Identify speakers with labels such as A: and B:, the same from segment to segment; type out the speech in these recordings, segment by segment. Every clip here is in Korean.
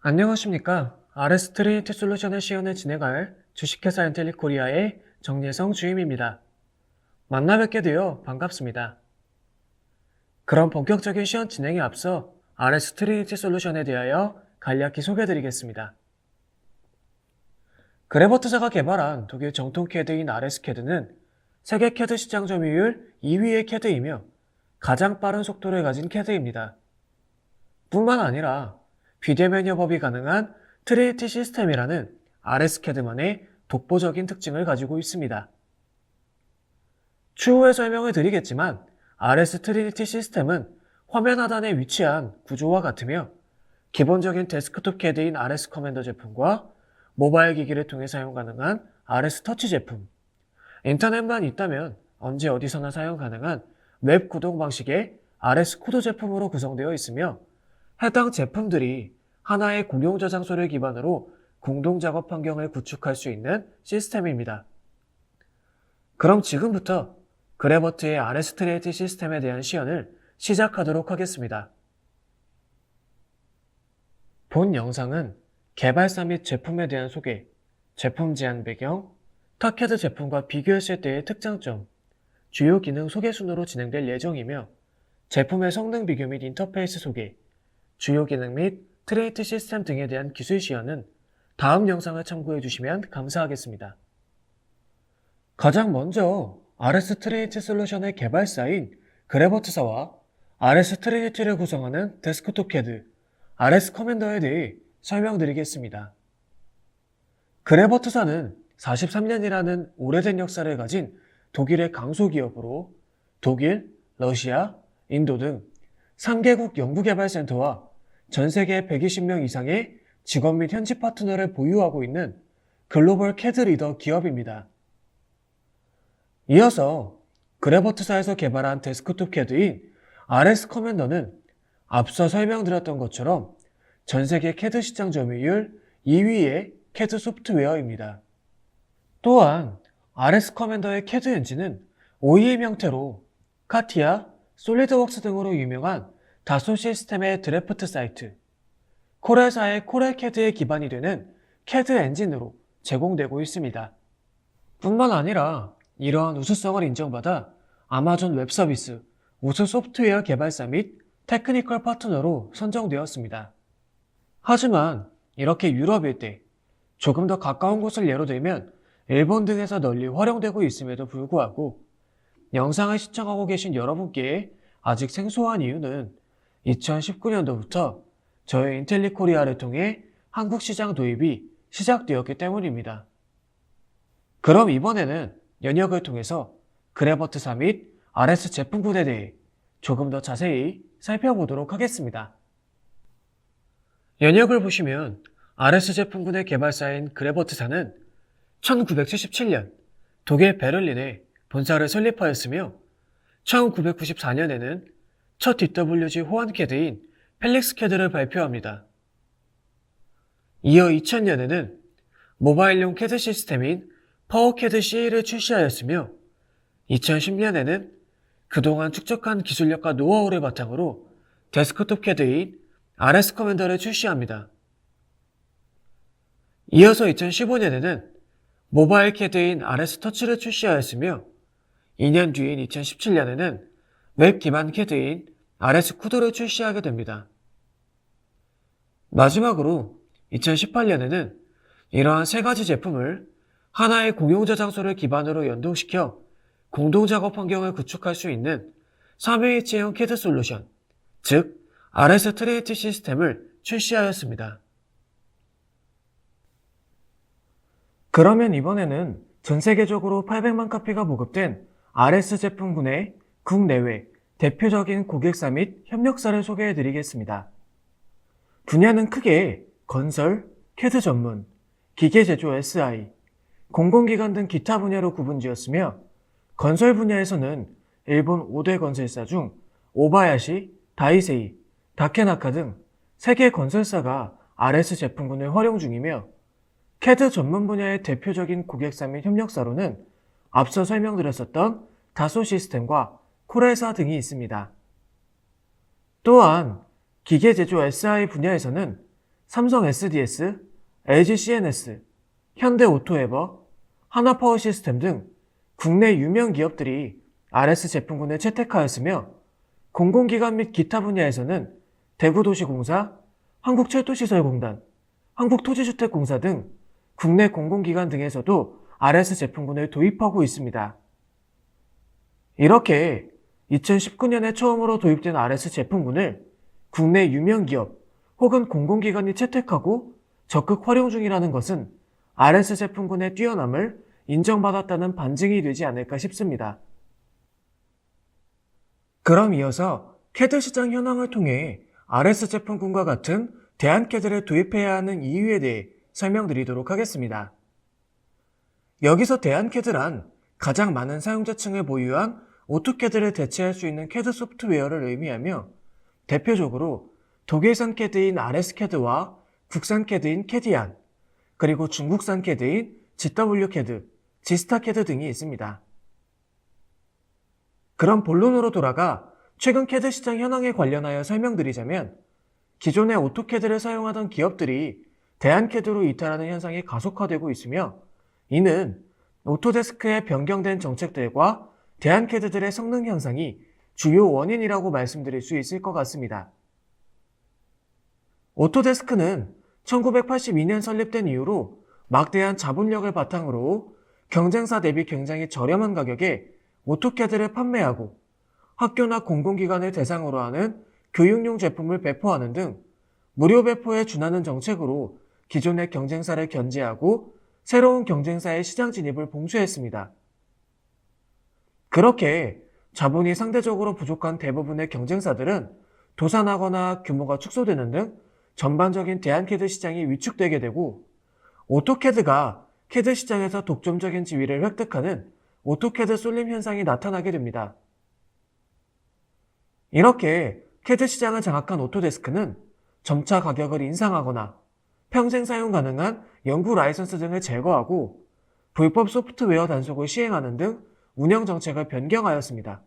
A: 안녕하십니까. RS 트리니티 솔루션의 시연을 진행할 주식회사 인텔리코리아의 정예성 주임입니다. 만나 뵙게 되어 반갑습니다. 그럼 본격적인 시연 진행에 앞서 RS 트리니티 솔루션에 대하여 간략히 소개해드리겠습니다. 그래버트사가 개발한 독일 정통 캐드인 RS 캐드는 세계 캐드 시장 점유율 2위의 캐드이며 가장 빠른 속도를 가진 캐드입니다. 뿐만 아니라 비대면 협업이 가능한 트리니티 시스템이라는 RSCAD만의 독보적인 특징을 가지고 있습니다. 추후에 설명을 드리겠지만 RS 트리니티 시스템은 화면 하단에 위치한 구조와 같으며 기본적인 데스크톱 CAD인 RS 커맨더 제품과 모바일 기기를 통해 사용 가능한 RS 터치 제품, 인터넷만 있다면 언제 어디서나 사용 가능한 웹 구동 방식의 RS 코드 제품으로 구성되어 있으며 해당 제품들이 하나의 공용 저장소를 기반으로 공동 작업 환경을 구축할 수 있는 시스템입니다. 그럼 지금부터 그래버트의 RS 트리니티 시스템에 대한 시연을 시작하도록 하겠습니다. 본 영상은 개발사 및 제품에 대한 소개, 제품 제안 배경, 타캐드 제품과 비교했을 때의 특장점, 주요 기능 소개 순으로 진행될 예정이며 제품의 성능 비교 및 인터페이스 소개, 주요 기능 및 트리니티 시스템 등에 대한 기술 시연은 다음 영상을 참고해 주시면 감사하겠습니다. 가장 먼저 RS 트리니티 솔루션의 개발사인 그래버트사와 RS 트리니티를 구성하는 데스크톱 캐드, RS 커맨더에 대해 설명드리겠습니다. 그래버트사는 43년이라는 오래된 역사를 가진 독일의 강소기업으로 독일, 러시아, 인도 등 3개국 연구개발센터와 전 세계 120명 이상의 직원 및 현지 파트너를 보유하고 있는 글로벌 캐드 리더 기업입니다. 이어서 그래버트사에서 개발한 데스크톱 캐드인 RS 커맨더는 앞서 설명드렸던 것처럼 전 세계 캐드 시장 점유율 2위의 캐드 소프트웨어입니다. 또한 RS 커맨더의 캐드 엔진은 OEM 형태로 카티아, 솔리드웍스 등으로 유명한 다소 시스템의 드래프트 사이트, 코렐사의 코렐캐드에 기반이 되는 캐드 엔진으로 제공되고 있습니다. 뿐만 아니라 이러한 우수성을 인정받아 아마존 웹 서비스 우수 소프트웨어 개발사 및 테크니컬 파트너로 선정되었습니다. 하지만 이렇게 유럽 일대, 조금 더 가까운 곳을 예로 들면 일본 등에서 널리 활용되고 있음에도 불구하고 영상을 시청하고 계신 여러분께 아직 생소한 이유는 2019년도부터 저희 인텔리코리아를 통해 한국 시장 도입이 시작되었기 때문입니다. 그럼 이번에는 연역을 통해서 그래버트사 및 RS 제품군에 대해 조금 더 자세히 살펴보도록 하겠습니다. 연역을 보시면 RS 제품군의 개발사인 그래버트사는 1977년 독일 베를린에 본사를 설립하였으며 1994년에는 첫 DWG 호환 캐드인 펠릭스 캐드를 발표합니다. 이어 2000년에는 모바일용 캐드 시스템인 파워캐드 CA를 출시하였으며 2010년에는 그동안 축적한 기술력과 노하우를 바탕으로 데스크톱 캐드인 RS 커맨더를 출시합니다. 이어서 2015년에는 모바일 캐드인 RS 터치를 출시하였으며 2년 뒤인 2017년에는 웹 기반 캐드인 RS 쿠도를 출시하게 됩니다. 마지막으로 2018년에는 이러한 세 가지 제품을 하나의 공용 저장소를 기반으로 연동시켜 공동 작업 환경을 구축할 수 있는 3H형 캐드 솔루션, 즉 RS 트리니티 시스템을 출시하였습니다. 그러면 이번에는 전 세계적으로 800만 카피가 보급된 RS 제품군의 국내외 대표적인 고객사 및 협력사를 소개해 드리겠습니다. 분야는 크게 건설, 캐드 전문, 기계 제조 SI, 공공기관 등 기타 분야로 구분지었으며 건설 분야에서는 일본 5대 건설사 중 오바야시, 다이세이, 다케나카 등 세계 건설사가 RS 제품군을 활용 중이며 캐드 전문 분야의 대표적인 고객사 및 협력사로는 앞서 설명드렸었던 다소 시스템과 코렐사 등이 있습니다. 또한 기계 제조 SI 분야에서는 삼성 SDS, LG CNS, 현대 오토에버, 하나파워시스템 등 국내 유명 기업들이 RS 제품군을 채택하였으며 공공기관 및 기타 분야에서는 대구도시공사, 한국철도시설공단, 한국토지주택공사 등 국내 공공기관 등에서도 RS 제품군을 도입하고 있습니다. 이렇게 2019년에 처음으로 도입된 RS 제품군을 국내 유명 기업 혹은 공공기관이 채택하고 적극 활용 중이라는 것은 RS 제품군의 뛰어남을 인정받았다는 반증이 되지 않을까 싶습니다. 그럼 이어서 캐드 시장 현황을 통해 RS 제품군과 같은 대안캐드를 도입해야 하는 이유에 대해 설명드리도록 하겠습니다. 여기서 대안캐드란 가장 많은 사용자층을 보유한 오토캐드를 대체할 수 있는 캐드 소프트웨어를 의미하며 대표적으로 독일산 캐드인 RS캐드와 국산 캐드인 캐디안, 그리고 중국산 캐드인 GW캐드, 지스타캐드 등이 있습니다. 그럼 본론으로 돌아가 최근 캐드 시장 현황에 관련하여 설명드리자면 기존의 오토캐드를 사용하던 기업들이 대안캐드로 이탈하는 현상이 가속화되고 있으며 이는 오토데스크의 변경된 정책들과 대안캐드들의 성능 향상이 주요 원인이라고 말씀드릴 수 있을 것 같습니다. 오토데스크는 1982년 설립된 이후로 막대한 자본력을 바탕으로 경쟁사 대비 굉장히 저렴한 가격에 오토캐드를 판매하고 학교나 공공기관을 대상으로 하는 교육용 제품을 배포하는 등 무료 배포에 준하는 정책으로 기존의 경쟁사를 견제하고 새로운 경쟁사의 시장 진입을 봉쇄했습니다. 그렇게 자본이 상대적으로 부족한 대부분의 경쟁사들은 도산하거나 규모가 축소되는 등 전반적인 대안캐드 시장이 위축되게 되고 오토캐드가 캐드 시장에서 독점적인 지위를 획득하는 오토캐드 쏠림 현상이 나타나게 됩니다. 이렇게 캐드 시장을 장악한 오토데스크는 점차 가격을 인상하거나 평생 사용 가능한 연구 라이선스 등을 제거하고 불법 소프트웨어 단속을 시행하는 등 운영 정책을 변경하였습니다.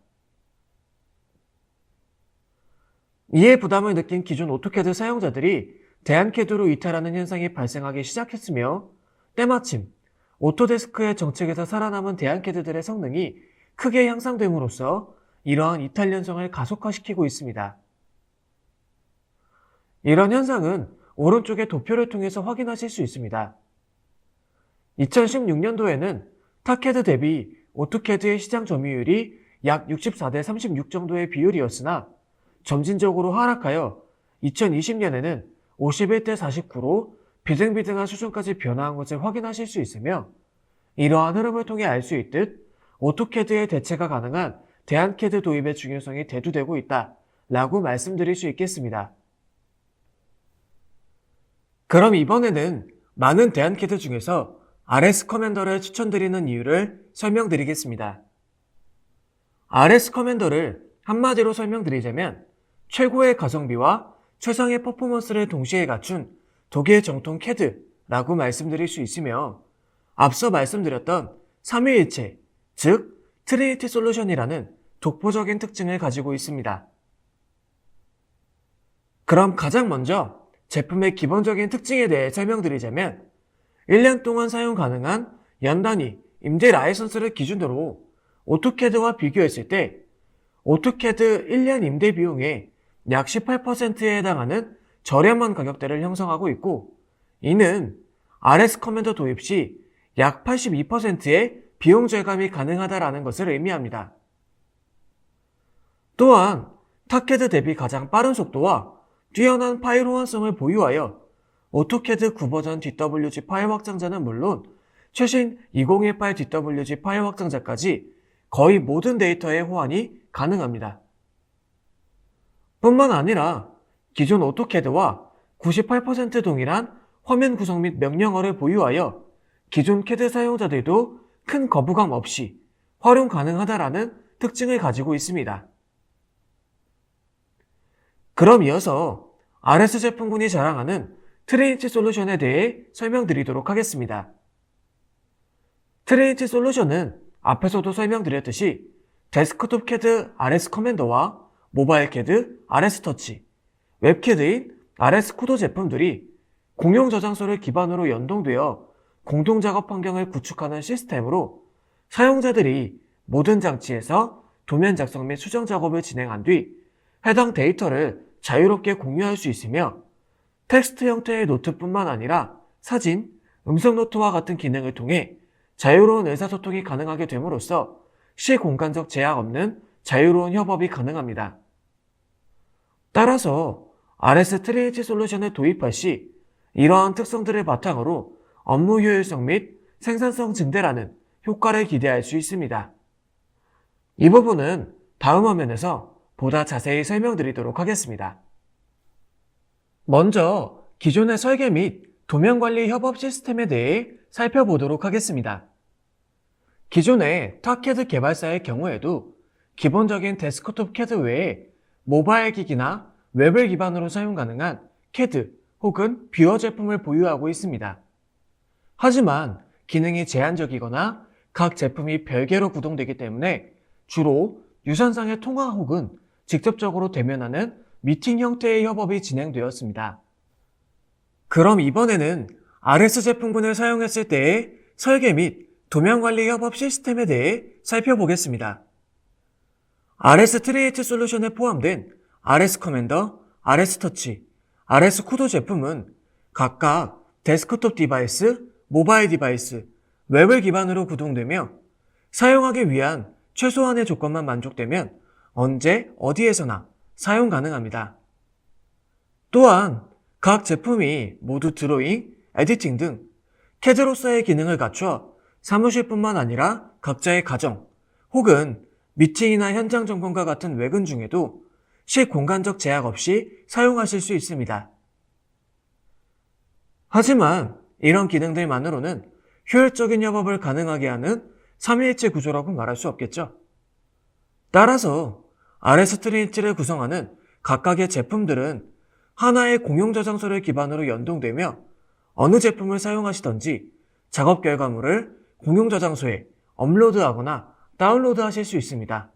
A: 이에 부담을 느낀 기존 오토캐드 사용자들이 대안캐드로 이탈하는 현상이 발생하기 시작했으며 때마침 오토데스크의 정책에서 살아남은 대안캐드들의 성능이 크게 향상됨으로써 이러한 이탈 현상을 가속화시키고 있습니다. 이런 현상은 오른쪽의 도표를 통해서 확인하실 수 있습니다. 2016년도에는 타캐드 대비 오토캐드의 시장 점유율이 약 64대 36 정도의 비율이었으나 점진적으로 하락하여 2020년에는 51대 49로 비등비등한 수준까지 변화한 것을 확인하실 수 있으며 이러한 흐름을 통해 알 수 있듯 오토캐드의 대체가 가능한 대안캐드 도입의 중요성이 대두되고 있다 라고 말씀드릴 수 있겠습니다. 그럼 이번에는 많은 대안캐드 중에서 RS 커맨더를 추천드리는 이유를 설명드리겠습니다. RS 커맨더를 한마디로 설명드리자면 최고의 가성비와 최상의 퍼포먼스를 동시에 갖춘 독일 정통 캐드라고 말씀드릴 수 있으며 앞서 말씀드렸던 삼위일체, 즉 트리니티 솔루션이라는 독보적인 특징을 가지고 있습니다. 그럼 가장 먼저 제품의 기본적인 특징에 대해 설명드리자면 1년 동안 사용 가능한 연단위 임대 라이선스를 기준으로 오토캐드와 비교했을 때 오토캐드 1년 임대 비용의 약 18%에 해당하는 저렴한 가격대를 형성하고 있고 이는 RS 커맨더 도입 시 약 82%의 비용 절감이 가능하다라는 것을 의미합니다. 또한 타캐드 대비 가장 빠른 속도와 뛰어난 파일 호환성을 보유하여 오토캐드 9버전 DWG 파일 확장자는 물론 최신 2018 DWG 파일 확장자까지 거의 모든 데이터의 호환이 가능합니다. 뿐만 아니라 기존 오토캐드와 98% 동일한 화면 구성 및 명령어를 보유하여 기존 캐드 사용자들도 큰 거부감 없이 활용 가능하다라는 특징을 가지고 있습니다. 그럼 이어서 RS 제품군이 자랑하는 트리니티 솔루션에 대해 설명드리도록 하겠습니다. 트리니티 솔루션은 앞에서도 설명드렸듯이 데스크톱 캐드 RS 커맨더와 모바일 캐드 RS 터치, 웹캐드인 RS 쿠도 제품들이 공용 저장소를 기반으로 연동되어 공동 작업 환경을 구축하는 시스템으로 사용자들이 모든 장치에서 도면 작성 및 수정 작업을 진행한 뒤 해당 데이터를 자유롭게 공유할 수 있으며 텍스트 형태의 노트뿐만 아니라 사진, 음성 노트와 같은 기능을 통해 자유로운 의사소통이 가능하게 됨으로써 시공간적 제약 없는 자유로운 협업이 가능합니다. 따라서 RS 트리니티 솔루션을 도입할 시 이러한 특성들을 바탕으로 업무 효율성 및 생산성 증대라는 효과를 기대할 수 있습니다. 이 부분은 다음 화면에서 보다 자세히 설명드리도록 하겠습니다. 먼저 기존의 설계 및 도면관리 협업 시스템에 대해 살펴보도록 하겠습니다. 기존의 타캐드 개발사의 경우에도 기본적인 데스크톱 캐드 외에 모바일 기기나 웹을 기반으로 사용 가능한 캐드 혹은 뷰어 제품을 보유하고 있습니다. 하지만 기능이 제한적이거나 각 제품이 별개로 구동되기 때문에 주로 유선상의 통화 혹은 직접적으로 대면하는 미팅 형태의 협업이 진행되었습니다. 그럼 이번에는 RS 제품군을 사용했을 때의 설계 및 도면관리 협업 시스템에 대해 살펴보겠습니다. RS 트리에이트 솔루션에 포함된 RS 커맨더, RS 터치, RS 쿠도 제품은 각각 데스크톱 디바이스, 모바일 디바이스, 웹을 기반으로 구동되며 사용하기 위한 최소한의 조건만 만족되면 언제 어디에서나 사용 가능합니다. 또한 각 제품이 모두 드로잉, 에디팅 등 캐드로서의 기능을 갖춰 사무실뿐만 아니라 각자의 가정 혹은 미팅이나 현장 점검과 같은 외근 중에도 시공간적 제약 없이 사용하실 수 있습니다. 하지만 이런 기능들만으로는 효율적인 협업을 가능하게 하는 삼위일체 구조라고 말할 수 없겠죠. 따라서 RS 트리니티를 구성하는 각각의 제품들은 하나의 공용 저장소를 기반으로 연동되며 어느 제품을 사용하시던지 작업 결과물을 공용 저장소에 업로드하거나 다운로드하실 수 있습니다.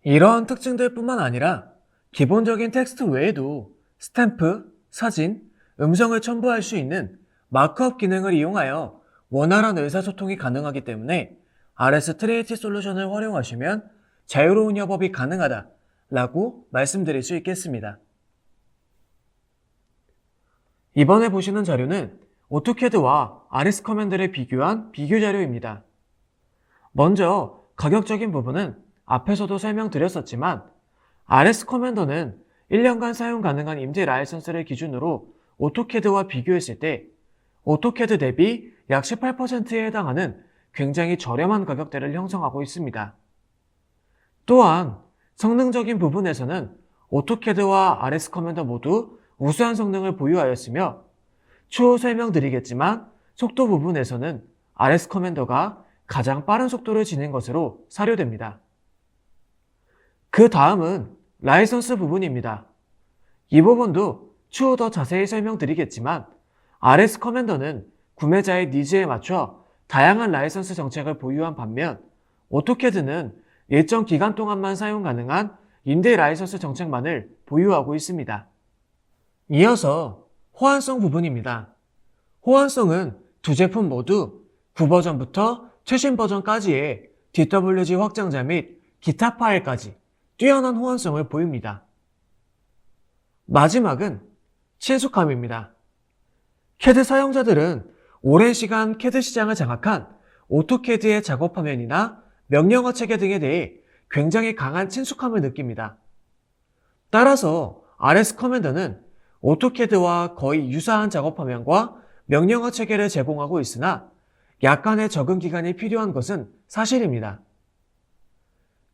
A: 이러한 특징들뿐만 아니라 기본적인 텍스트 외에도 스탬프, 사진, 음성을 첨부할 수 있는 마크업 기능을 이용하여 원활한 의사소통이 가능하기 때문에 RS 트리니티 솔루션을 활용하시면 자유로운 협업이 가능하다라고 말씀드릴 수 있겠습니다. 이번에 보시는 자료는 오토캐드와 RS 커맨드를 비교한 비교 자료입니다. 먼저 가격적인 부분은 앞에서도 설명드렸었지만 RS 커맨더는 1년간 사용 가능한 임대 라이선스를 기준으로 오토캐드와 비교했을 때 오토캐드 대비 약 18%에 해당하는 굉장히 저렴한 가격대를 형성하고 있습니다. 또한 성능적인 부분에서는 오토캐드와 RS 커맨더 모두 우수한 성능을 보유하였으며 추후 설명드리겠지만 속도 부분에서는 RS 커맨더가 가장 빠른 속도를 지닌 것으로 사료됩니다. 그 다음은 라이선스 부분입니다. 이 부분도 추후 더 자세히 설명드리겠지만 RS 커맨더는 구매자의 니즈에 맞춰 다양한 라이선스 정책을 보유한 반면 오토캐드는 일정 기간 동안만 사용 가능한 임대 라이선스 정책만을 보유하고 있습니다. 이어서 호환성 부분입니다. 호환성은 두 제품 모두 9버전부터 최신 버전까지의 DWG 확장자 및 기타 파일까지 뛰어난 호환성을 보입니다. 마지막은 친숙함입니다. 캐드 사용자들은 오랜 시간 캐드 시장을 장악한 오토캐드의 작업 화면이나 명령어 체계 등에 대해 굉장히 강한 친숙함을 느낍니다. 따라서 RS 커맨더는 오토캐드와 거의 유사한 작업 화면과 명령어 체계를 제공하고 있으나 약간의 적응 기간이 필요한 것은 사실입니다.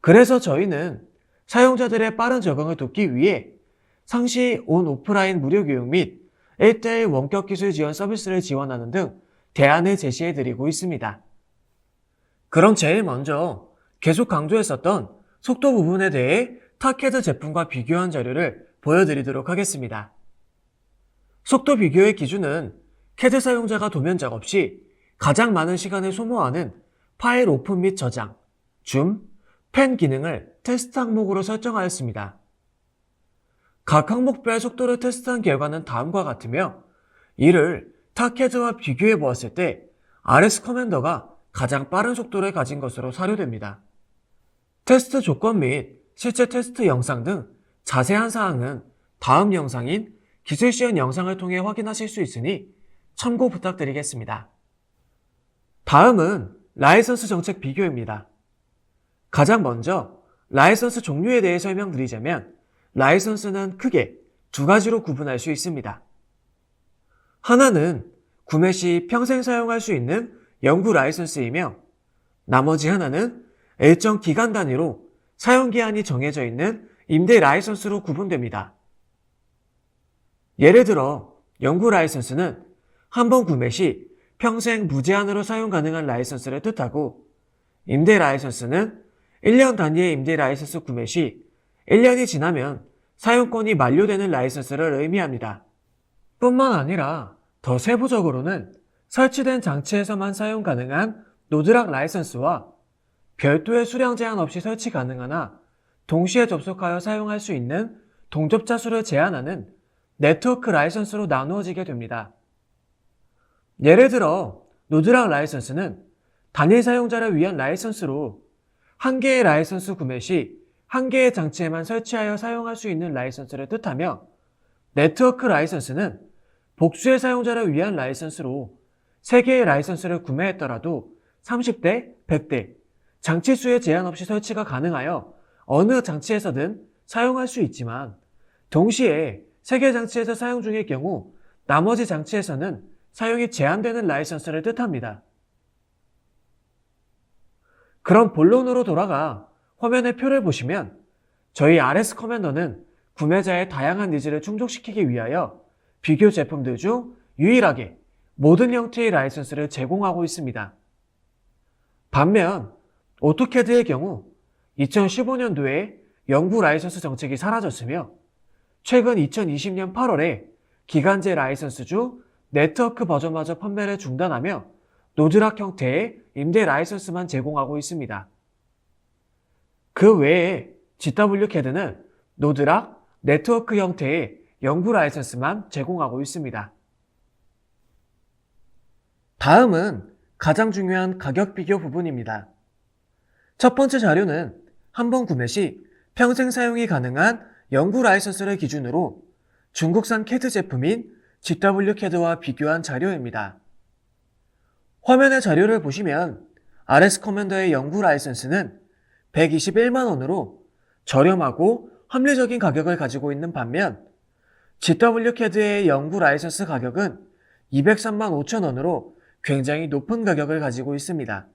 A: 그래서 저희는 사용자들의 빠른 적응을 돕기 위해 상시 온 오프라인 무료 교육 및 1:1 원격 기술 지원 서비스를 지원하는 등 대안을 제시해드리고 있습니다. 그럼 제일 먼저 계속 강조했었던 속도 부분에 대해 타캐드 제품과 비교한 자료를 보여드리도록 하겠습니다. 속도 비교의 기준은 캐드 사용자가 도면 작업 시 가장 많은 시간을 소모하는 파일 오픈 및 저장, 줌, 펜 기능을 테스트 항목으로 설정하였습니다. 각 항목별 속도를 테스트한 결과는 다음과 같으며 이를 타 캐드와 비교해 보았을 때 RS 커맨더가 가장 빠른 속도를 가진 것으로 사료됩니다. 테스트 조건 및 실제 테스트 영상 등 자세한 사항은 다음 영상인 기술 시연 영상을 통해 확인하실 수 있으니 참고 부탁드리겠습니다. 다음은 라이선스 정책 비교입니다. 가장 먼저 라이선스 종류에 대해 설명드리자면 라이선스는 크게 두 가지로 구분할 수 있습니다. 하나는 구매 시 평생 사용할 수 있는 연구 라이선스이며 나머지 하나는 일정 기간 단위로 사용기한이 정해져 있는 임대 라이선스로 구분됩니다. 예를 들어 연구 라이선스는 한 번 구매 시 평생 무제한으로 사용 가능한 라이선스를 뜻하고 임대 라이선스는 1년 단위의 임대 라이선스 구매 시 1년이 지나면 사용권이 만료되는 라이선스를 의미합니다. 뿐만 아니라 더 세부적으로는 설치된 장치에서만 사용 가능한 노드락 라이선스와 별도의 수량 제한 없이 설치 가능하나 동시에 접속하여 사용할 수 있는 동접자 수를 제한하는 네트워크 라이선스로 나누어지게 됩니다. 예를 들어 노드락 라이선스는 단일 사용자를 위한 라이선스로 한 개의 라이선스 구매 시 한 개의 장치에만 설치하여 사용할 수 있는 라이선스를 뜻하며 네트워크 라이선스는 복수의 사용자를 위한 라이선스로 3개의 라이선스를 구매했더라도 30대, 100대, 장치 수에 제한 없이 설치가 가능하여 어느 장치에서든 사용할 수 있지만 동시에 3개 장치에서 사용 중일 경우 나머지 장치에서는 사용이 제한되는 라이선스를 뜻합니다. 그럼 본론으로 돌아가 화면의 표를 보시면 저희 RS 커맨더는 구매자의 다양한 니즈를 충족시키기 위하여 비교 제품들 중 유일하게 모든 형태의 라이선스를 제공하고 있습니다. 반면 오토캐드의 경우 2015년도에 연구 라이선스 정책이 사라졌으며 최근 2020년 8월에 기간제 라이선스 중 네트워크 버전마저 판매를 중단하며 노드락 형태의 임대 라이선스만 제공하고 있습니다. 그 외에 GW캐드는 노드락, 네트워크 형태의 연구 라이선스만 제공하고 있습니다. 다음은 가장 중요한 가격 비교 부분입니다. 첫 번째 자료는 한 번 구매 시 평생 사용이 가능한 연구 라이선스를 기준으로 중국산 캐드 제품인 GW캐드와 비교한 자료입니다. 화면의 자료를 보시면 RS 커맨더의 연구 라이선스는 121만원으로 저렴하고 합리적인 가격을 가지고 있는 반면 GW캐드의 연구 라이선스 가격은 203만 5천원으로 굉장히 높은 가격을 가지고 있습니다.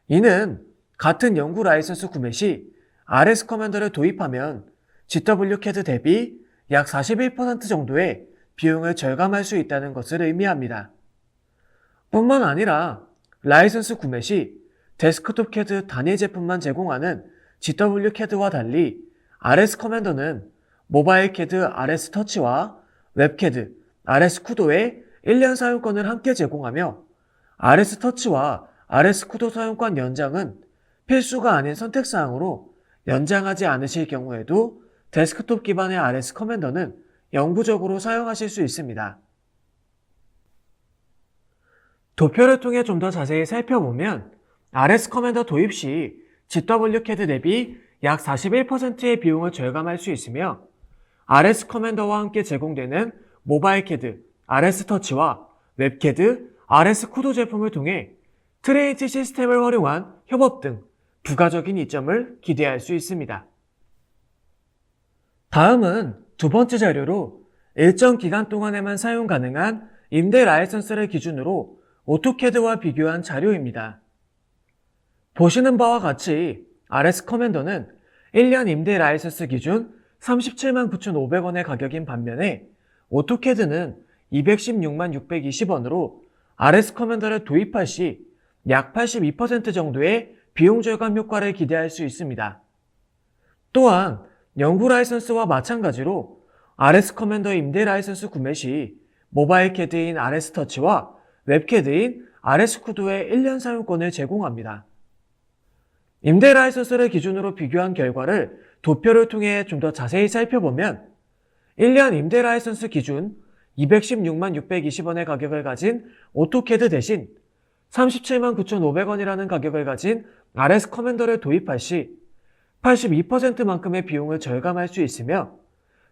A: 이는 같은 연구 라이선스 구매 시 RS 커맨더를 도입하면 GW캐드 대비 약 41% 정도의 비용을 절감할 수 있다는 것을 의미합니다. 뿐만 아니라 라이선스 구매 시 데스크톱 캐드 단일 제품만 제공하는 GW캐드와 달리 RS 커맨더는 모바일 캐드 RS 터치와 웹캐드 RS 쿠도의 1년 사용권을 함께 제공하며 RS 터치와 RS 쿠도 사용권 연장은 필수가 아닌 선택사항으로 연장하지 않으실 경우에도 데스크톱 기반의 RS 커맨더는 영구적으로 사용하실 수 있습니다. 도표를 통해 좀 더 자세히 살펴보면 RS 커맨더 도입 시 GW캐드 대비 약 41%의 비용을 절감할 수 있으며 RS 커맨더와 함께 제공되는 모바일 캐드, RS 터치와 웹캐드, RS 쿠도 제품을 통해 트레이티 시스템을 활용한 협업 등 부가적인 이점을 기대할 수 있습니다. 다음은 두 번째 자료로 일정 기간 동안에만 사용 가능한 임대 라이선스를 기준으로 오토캐드와 비교한 자료입니다. 보시는 바와 같이 RS 커맨더는 1년 임대 라이선스 기준 37만 9,500원의 가격인 반면에 오토캐드는 216만 620원으로 RS 커맨더를 도입할 시 약 82% 정도의 비용 절감 효과를 기대할 수 있습니다. 또한 연구 라이선스와 마찬가지로 RS 커맨더 임대 라이선스 구매 시 모바일 캐드인 RS 터치와 웹캐드인 RS 쿠도의 1년 사용권을 제공합니다. 임대 라이선스를 기준으로 비교한 결과를 도표를 통해 좀 더 자세히 살펴보면 1년 임대 라이선스 기준 216만 620원의 가격을 가진 오토캐드 대신 37만 9,500원이라는 가격을 가진 RS 커맨더를 도입할 시 82%만큼의 비용을 절감할 수 있으며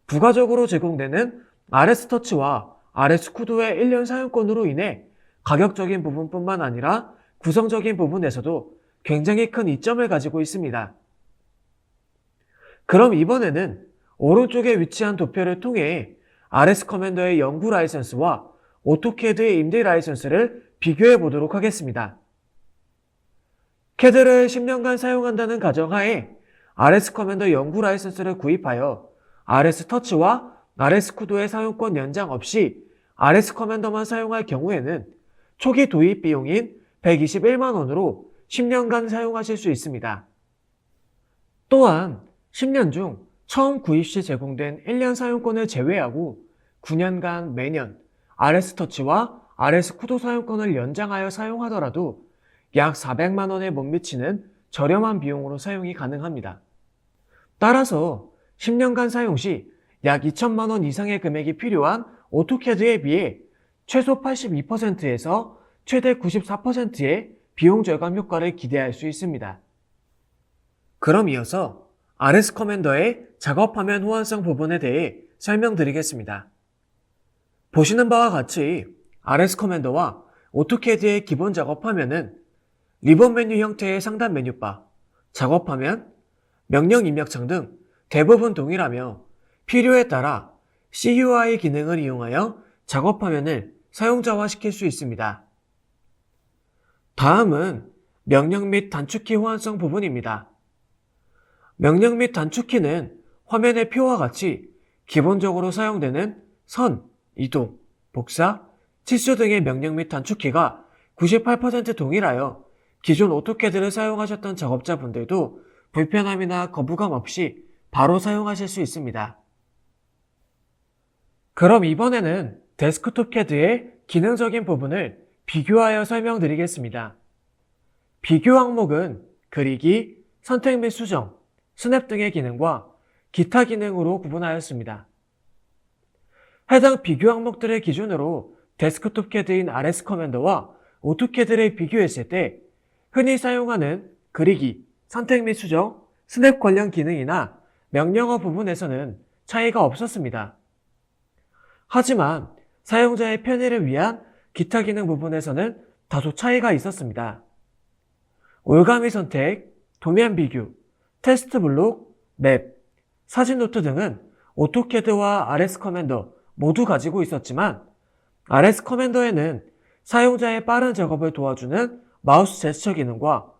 A: 부가적으로 제공되는 RS 터치와 RS 쿠도의 1년 사용권으로 인해 가격적인 부분뿐만 아니라 구성적인 부분에서도 굉장히 큰 이점을 가지고 있습니다. 그럼 이번에는 오른쪽에 위치한 도표를 통해 RS 커맨더의 연구 라이선스와 오토캐드의 임대 라이선스를 비교해 보도록 하겠습니다. 캐드를 10년간 사용한다는 가정하에 RS 커맨더 연구 라이선스를 구입하여 RS 터치와 RS 쿠도의 사용권 연장 없이 RS 커맨더만 사용할 경우에는 초기 도입 비용인 121만 원으로 10년간 사용하실 수 있습니다. 또한 10년 중 처음 구입 시 제공된 1년 사용권을 제외하고 9년간 매년 RS 터치와 RS 쿠도 사용권을 연장하여 사용하더라도 약 400만 원에 못 미치는 저렴한 비용으로 사용이 가능합니다. 따라서 10년간 사용 시 약 2천만 원 이상의 금액이 필요한 오토캐드에 비해 최소 82%에서 최대 94%의 비용 절감 효과를 기대할 수 있습니다. 그럼 이어서 RS 커맨더의 작업화면 호환성 부분에 대해 설명드리겠습니다. 보시는 바와 같이 RS 커맨더와 오토캐드의 기본 작업화면은 리본 메뉴 형태의 상단 메뉴바, 작업화면, 명령 입력창 등 대부분 동일하며 필요에 따라 CUI 기능을 이용하여 작업화면을 사용자화시킬 수 있습니다. 다음은 명령 및 단축키 호환성 부분입니다. 명령 및 단축키는 화면의 표와 같이 기본적으로 사용되는 선, 이동, 복사, 치수 등의 명령 및 단축키가 98% 동일하여 기존 오토캐드를 사용하셨던 작업자분들도 불편함이나 거부감 없이 바로 사용하실 수 있습니다. 그럼 이번에는 데스크톱 캐드의 기능적인 부분을 비교하여 설명드리겠습니다. 비교 항목은 그리기, 선택 및 수정, 스냅 등의 기능과 기타 기능으로 구분하였습니다. 해당 비교 항목들의 기준으로 데스크톱 캐드인 RS 커맨더와 오토캐드를 비교했을 때 흔히 사용하는 그리기, 선택 및 수정, 스냅 관련 기능이나 명령어 부분에서는 차이가 없었습니다. 하지만 사용자의 편의를 위한 기타 기능 부분에서는 다소 차이가 있었습니다. 올가미 선택, 도면 비교, 테스트 블록, 맵, 사진 노트 등은 오토캐드와 RS 커맨더 모두 가지고 있었지만 RS 커맨더에는 사용자의 빠른 작업을 도와주는 마우스 제스처 기능과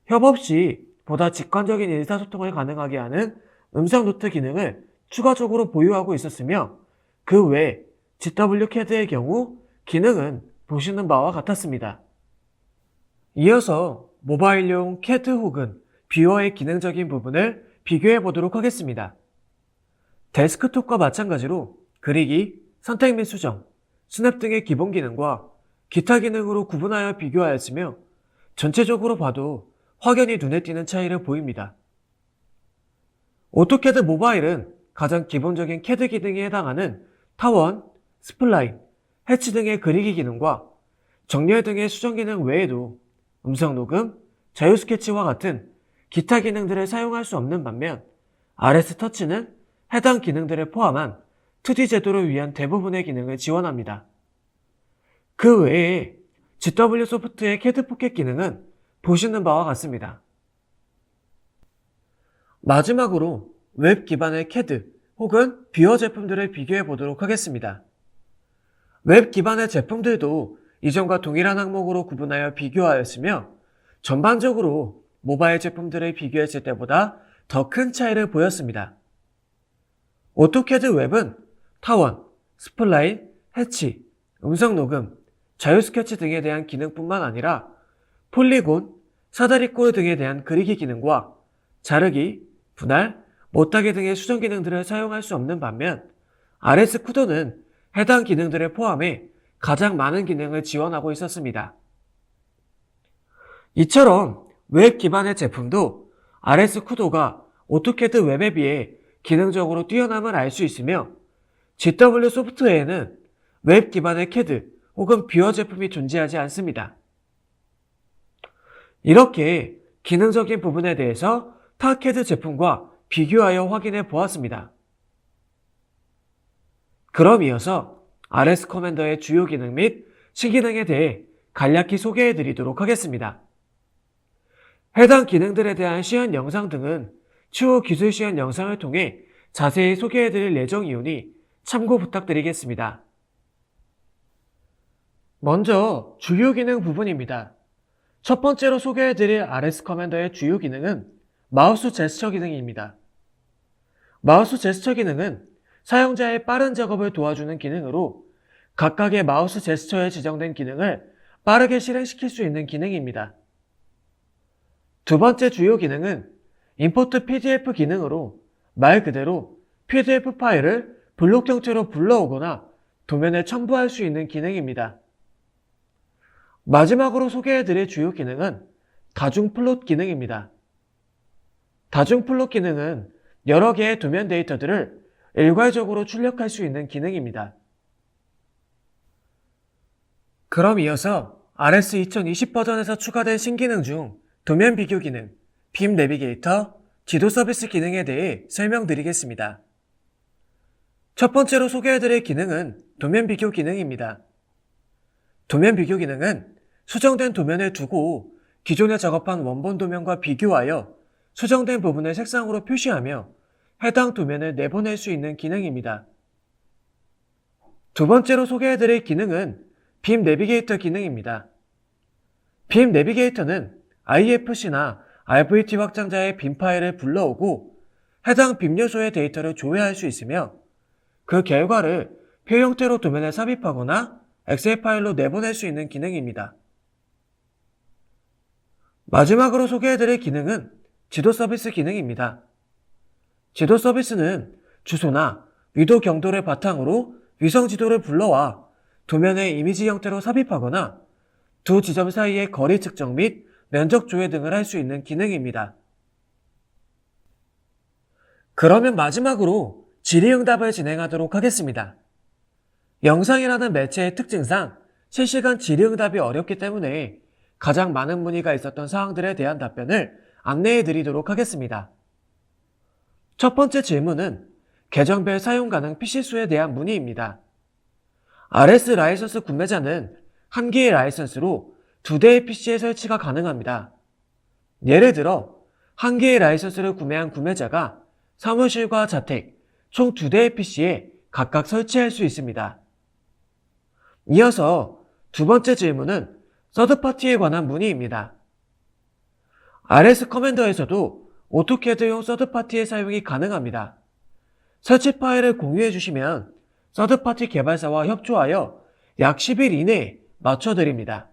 A: 협업 시 보다 직관적인 의사소통을 가능하게 하는 음성 노트 기능을 추가적으로 보유하고 있었으며 그 외 GW 캐드의 경우 기능은 보시는 바와 같았습니다. 이어서 모바일용 캐드 혹은 뷰어의 기능적인 부분을 비교해 보도록 하겠습니다. 데스크톱과 마찬가지로 그리기, 선택 및 수정, 스냅 등의 기본 기능과 기타 기능으로 구분하여 비교하였으며 전체적으로 봐도 확연히 눈에 띄는 차이를 보입니다. 오토캐드 모바일은 가장 기본적인 캐드 기능에 해당하는 타원, 스플라인, 해치 등의 그리기 기능과 정렬 등의 수정 기능 외에도 음성 녹음, 자유 스케치와 같은 기타 기능들을 사용할 수 없는 반면 RS 터치는 해당 기능들을 포함한 2D 제도를 위한 대부분의 기능을 지원합니다. 그 외에 GW 소프트의 캐드 포켓 기능은 보시는 바와 같습니다. 마지막으로 웹 기반의 캐드 혹은 뷰어 제품들을 비교해 보도록 하겠습니다. 웹 기반의 제품들도 이전과 동일한 항목으로 구분하여 비교하였으며 전반적으로 모바일 제품들을 비교했을 때보다 더 큰 차이를 보였습니다. 오토캐드 웹은 타원, 스플라인, 해치, 음성 녹음, 자유 스케치 등에 대한 기능뿐만 아니라 폴리곤, 사다리꼴 등에 대한 그리기 기능과 자르기, 분할, 못하기 등의 수정 기능들을 사용할 수 없는 반면 RS 쿠도는 해당 기능들을 포함해 가장 많은 기능을 지원하고 있었습니다. 이처럼 웹 기반의 제품도 RS 쿠도가 오토캐드 웹에 비해 기능적으로 뛰어남을 알 수 있으며 GW 소프트웨어에는 웹 기반의 CAD 혹은 뷰어 제품이 존재하지 않습니다. 이렇게 기능적인 부분에 대해서 타 CAD 제품과 비교하여 확인해 보았습니다. 그럼 이어서 RS 커맨더의 주요 기능 및 신기능에 대해 간략히 소개해 드리도록 하겠습니다. 해당 기능들에 대한 시연 영상 등은 추후 기술 시연 영상을 통해 자세히 소개해 드릴 예정이오니 참고 부탁드리겠습니다. 먼저 주요 기능 부분입니다. 첫 번째로 소개해 드릴 RS 커맨더의 주요 기능은 마우스 제스처 기능입니다. 마우스 제스처 기능은 사용자의 빠른 작업을 도와주는 기능으로 각각의 마우스 제스처에 지정된 기능을 빠르게 실행시킬 수 있는 기능입니다. 두 번째 주요 기능은 임포트 PDF 기능으로 말 그대로 PDF 파일을 블록 형태로 불러오거나 도면에 첨부할 수 있는 기능입니다. 마지막으로 소개해드릴 주요 기능은 다중 플롯 기능입니다. 다중 플롯 기능은 여러 개의 도면 데이터들을 일괄적으로 출력할 수 있는 기능입니다. 그럼 이어서 RS 2020 버전에서 추가된 신기능 중 도면 비교 기능, 빔 내비게이터, 지도 서비스 기능에 대해 설명드리겠습니다. 첫 번째로 소개해드릴 기능은 도면 비교 기능입니다. 도면 비교 기능은 수정된 도면을 두고 기존에 작업한 원본 도면과 비교하여 수정된 부분을 색상으로 표시하며 해당 도면을 내보낼 수 있는 기능입니다. 두 번째로 소개해드릴 기능은 빔 내비게이터 기능입니다. 빔 내비게이터는 IFC나 RVT 확장자의 빔 파일을 불러오고 해당 빔 요소의 데이터를 조회할 수 있으며 그 결과를 표 형태로 도면에 삽입하거나 엑셀 파일로 내보낼 수 있는 기능입니다. 마지막으로 소개해드릴 기능은 지도 서비스 기능입니다. 지도 서비스는 주소나 위도 경도를 바탕으로 위성 지도를 불러와 도면에 이미지 형태로 삽입하거나 두 지점 사이의 거리 측정 및 면적 조회 등을 할 수 있는 기능입니다. 그러면 마지막으로 질의응답을 진행하도록 하겠습니다. 영상이라는 매체의 특징상 실시간 질의응답이 어렵기 때문에 가장 많은 문의가 있었던 사항들에 대한 답변을 안내해 드리도록 하겠습니다. 첫 번째 질문은 계정별 사용 가능 PC수에 대한 문의입니다. RS 라이선스 구매자는 한 개의 라이선스로 두 대의 PC에 설치가 가능합니다. 예를 들어 한 개의 라이선스를 구매한 구매자가 사무실과 자택 총 두 대의 PC에 각각 설치할 수 있습니다. 이어서 두 번째 질문은 서드파티에 관한 문의입니다. RS 커맨더에서도 오토캐드용 서드파티의 사용이 가능합니다. 설치 파일을 공유해 주시면 서드파티 개발사와 협조하여 약 10일 이내에 맞춰드립니다.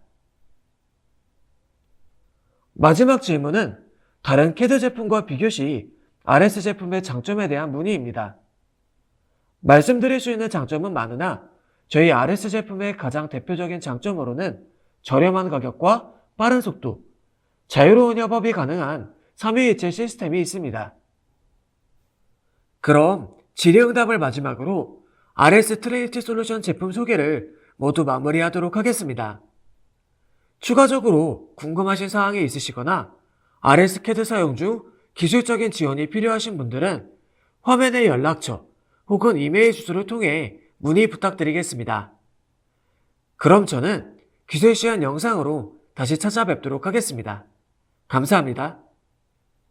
A: 마지막 질문은 다른 CAD 제품과 비교 시 RS 제품의 장점에 대한 문의입니다. 말씀드릴 수 있는 장점은 많으나 저희 RS 제품의 가장 대표적인 장점으로는 저렴한 가격과 빠른 속도, 자유로운 협업이 가능한 삼위일체 시스템이 있습니다. 그럼 질의응답을 마지막으로 RS 트리니티 솔루션 제품 소개를 모두 마무리하도록 하겠습니다. 추가적으로 궁금하신 사항이 있으시거나 RS CAD 사용 중 기술적인 지원이 필요하신 분들은 화면의 연락처 혹은 이메일 주소를 통해 문의 부탁드리겠습니다. 그럼 저는 기술 시연 영상으로 다시 찾아뵙도록 하겠습니다. 감사합니다.